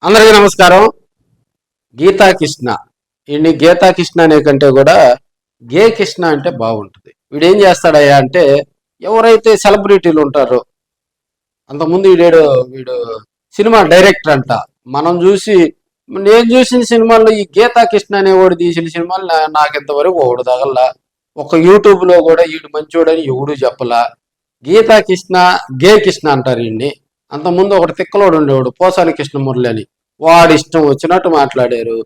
అందరికీ నమస్కారం. గీతాకృష్ణ ఈయన్ని గీతాకృష్ణ అనే కంటే కూడా గే కృష్ణ అంటే బాగుంటుంది. వీడు ఏం చేస్తాడయ్యా అంటే ఎవరైతే సెలబ్రిటీలు ఉంటారో అంతకుముందు వీడు సినిమా డైరెక్టర్ అంట. నేను చూసిన సినిమాల్లో ఈ గీతాకృష్ణ అనేవాడు తీసిన సినిమాలు నాకింతవరకు ఒకడు తగల్లా. ఒక యూట్యూబ్ లో కూడా వీడు మంచోడని ఎవడు చెప్పలా. గీతాకృష్ణ గే కృష్ణ అంటారు ఈయన్ని. అంతకుముందు ఒకటి తిక్కలోడు ఉండేవాడు పోసాని కృష్ణమురళి అని. వాడి ఇష్టం వచ్చినట్టు మాట్లాడారు.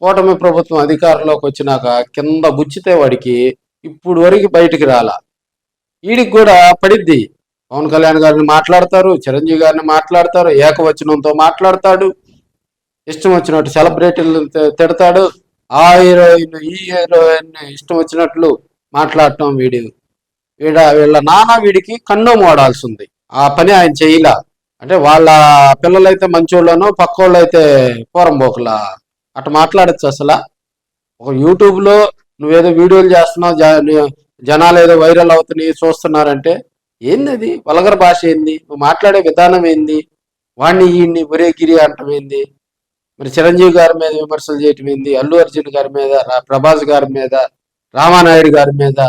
కూటమి ప్రభుత్వం అధికారంలోకి వచ్చినాక కింద గుచ్చితే వాడికి ఇప్పుడు వరకు బయటికి రాలా. వీడికి కూడా పడిద్ది. పవన్ కళ్యాణ్ గారిని మాట్లాడతారు, చిరంజీవి గారిని మాట్లాడతారు, ఏకవచనంతో మాట్లాడతాడు, ఇష్టం వచ్చినట్టు సెలబ్రిటీలను తిడతాడు. ఆ హీరోయిన్ ఈ హీరోయిన్ ఇష్టం వచ్చినట్లు మాట్లాడటం వీళ్ళ నాన్న వీడికి కన్ను మోడాల్సి ఉంది. ఆ పని ఆయన చేయలా. అంటే వాళ్ళ పిల్లలైతే మంచోళ్ళను, పక్కోళ్ళు అయితే పోరంబోకులా అట్లా మాట్లాడచ్చు. అసలు ఒక యూట్యూబ్లో నువ్వేదో వీడియోలు చేస్తున్నావు, జనాలు ఏదో వైరల్ అవుతున్నాయి చూస్తున్నారంటే ఏంది అది? వల్గర్ భాష ఏంది? నువ్వు మాట్లాడే విధానం ఏంది? వాణ్ణి ఈయన్ని ఒరే గిరి అంటం ఏంది? మరి చిరంజీవి గారి మీద విమర్శలు చేయటం ఏంది? అల్లు అర్జున్ గారి మీద, ప్రభాస్ గారి మీద, రామానాయుడు గారి మీద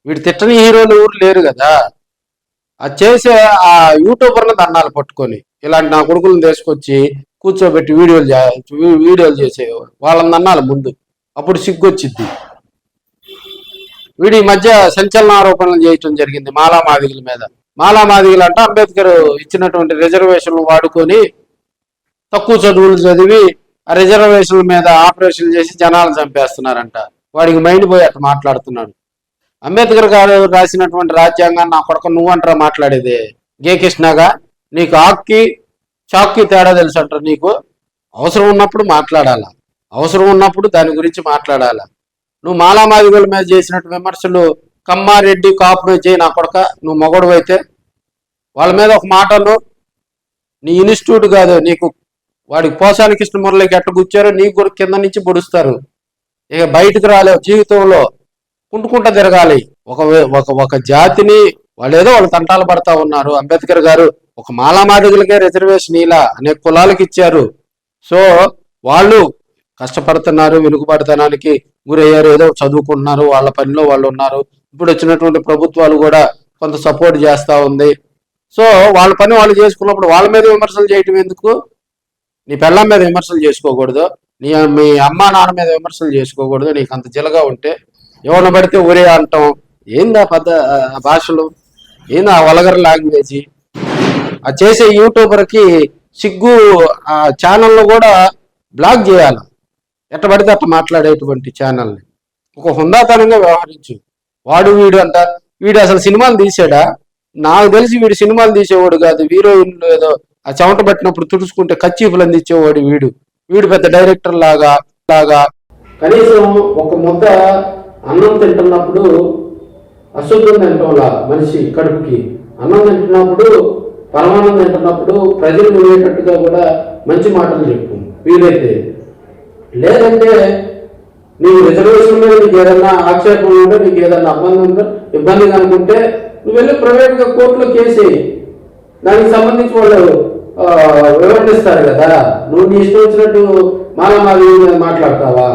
వీడు తిట్టని హీరోలు ఊరు లేరు కదా. అది చేసే ఆ యూట్యూబర్ని దండాలు పట్టుకొని ఇలాంటి నా కొడుకులను తీసుకొచ్చి కూర్చోబెట్టి వీడియోలు చేసేవాడు. వాళ్ళని దన్నాలు ముందు, అప్పుడు సిగ్గొచ్చిద్ది. వీడి మధ్య సంచలన ఆరోపణలు చేయటం జరిగింది మాలామాదిగల మీద. మాలామాదిగలు అంట అంబేద్కర్ ఇచ్చినటువంటి రిజర్వేషన్లు వాడుకొని తక్కువ చదువులు చదివి ఆ రిజర్వేషన్ల మీద ఆపరేషన్ చేసి జనాలను చంపేస్తున్నారంట. వాడికి మైండ్ పోయి అట్లా మాట్లాడుతున్నాడు. అంబేద్కర్ గారు రాసినటువంటి రాజ్యాంగాన్ని నా కొడుకు నువ్వంటారా మాట్లాడేది? గే కృష్ణగా నీకు ఆక్కి చాక్కి తేడా తెలుసు అంటారు. నీకు అవసరం ఉన్నప్పుడు మాట్లాడాలా, అవసరం ఉన్నప్పుడు దాని గురించి మాట్లాడాలా. నువ్వు మాలామాదిగల మీద చేసినట్టు విమర్శలు కమ్మారెడ్డి కాపును చేయి నా కొడక. నువ్వు మొగడు అయితే వాళ్ళ మీద ఒక మాటలు నీ ఇన్స్టిట్యూట్ కాదు, నీకు వాడికి పోసాని కృష్ణమురళికి ఎట్ట గుచ్చారో నీకు కూడా కింద నుంచి పొడుస్తారు. ఇక బయటకు రాలేవు జీవితంలో, కుంటుకుంటా తిరగాలి. ఒక జాతిని వాళ్ళు తంటాలు పడతా ఉన్నారు. అంబేద్కర్ గారు ఒక మాలామాదిగలకే రిజర్వేషన్ ఇలా అనేక కులాలకు ఇచ్చారు. సో వాళ్ళు కష్టపడుతున్నారు, వెనుకబడతనానికి గురయ్యారు, ఏదో చదువుకుంటున్నారు, వాళ్ళ పనిలో వాళ్ళు ఉన్నారు. ఇప్పుడు వచ్చినటువంటి ప్రభుత్వాలు కూడా కొంత సపోర్ట్ చేస్తూ ఉంది. సో వాళ్ళ పని వాళ్ళు చేసుకున్నప్పుడు వాళ్ళ మీద విమర్శలు చేయటం ఎందుకు? నీ పిల్లల మీద విమర్శలు చేసుకోకూడదు, మీ అమ్మా నాన్న మీద విమర్శలు చేసుకోకూడదు. నీకు అంత జిలగా ఉంటే ఎవరిని పడితే ఊరే అంటాం. ఏందా భాషలు? ఏందా వల్గర్ లాంగ్వేజ్? ఆ చేసే యూట్యూబర్కి సిగ్గు. ఆ ఛానల్లో కూడా బ్లాక్ చేయాలి. ఎట్ట పడితే అట్లా మాట్లాడేటువంటి ఛానల్ని ఒక హుందాతనంగా వ్యవహరించు. వీడు అంట, వీడు అసలు సినిమాలు తీసాడా? నాకు తెలిసి వీడు సినిమాలు తీసేవాడు కాదు. హీరోయిన్లు ఏదో ఆ చెమట పట్టినప్పుడు తుడుచుకుంటే కచ్చీపులు అందించేవాడు వీడు పెద్ద డైరెక్టర్ లాగా. కనీసం ఒక ముద్ద అన్నం తింటున్నప్పుడు అశుద్ధం తింటంలా మనిషి కడుపుకి. అన్నం తింటున్నప్పుడు, పరమాన్నం తింటున్నప్పుడు ప్రజలు వినేటట్టుగా కూడా మంచి మాటలు చెప్పు వీలైతే. లేదంటే నీకు రిజర్వేషన్ మీద నీకు ఏదన్నా ఆక్షేపం ఉంటే, నీకు ఏదన్నా ఇబ్బంది అనుకుంటే నువ్వు వెళ్ళి ప్రైవేట్గా కోర్టులో కేసు దానికి సంబంధించి వాళ్ళు వివరణిస్తారు కదా. నువ్వు నీ ఇష్టం వచ్చినట్టు మాలామాది మాట్లాడతావా?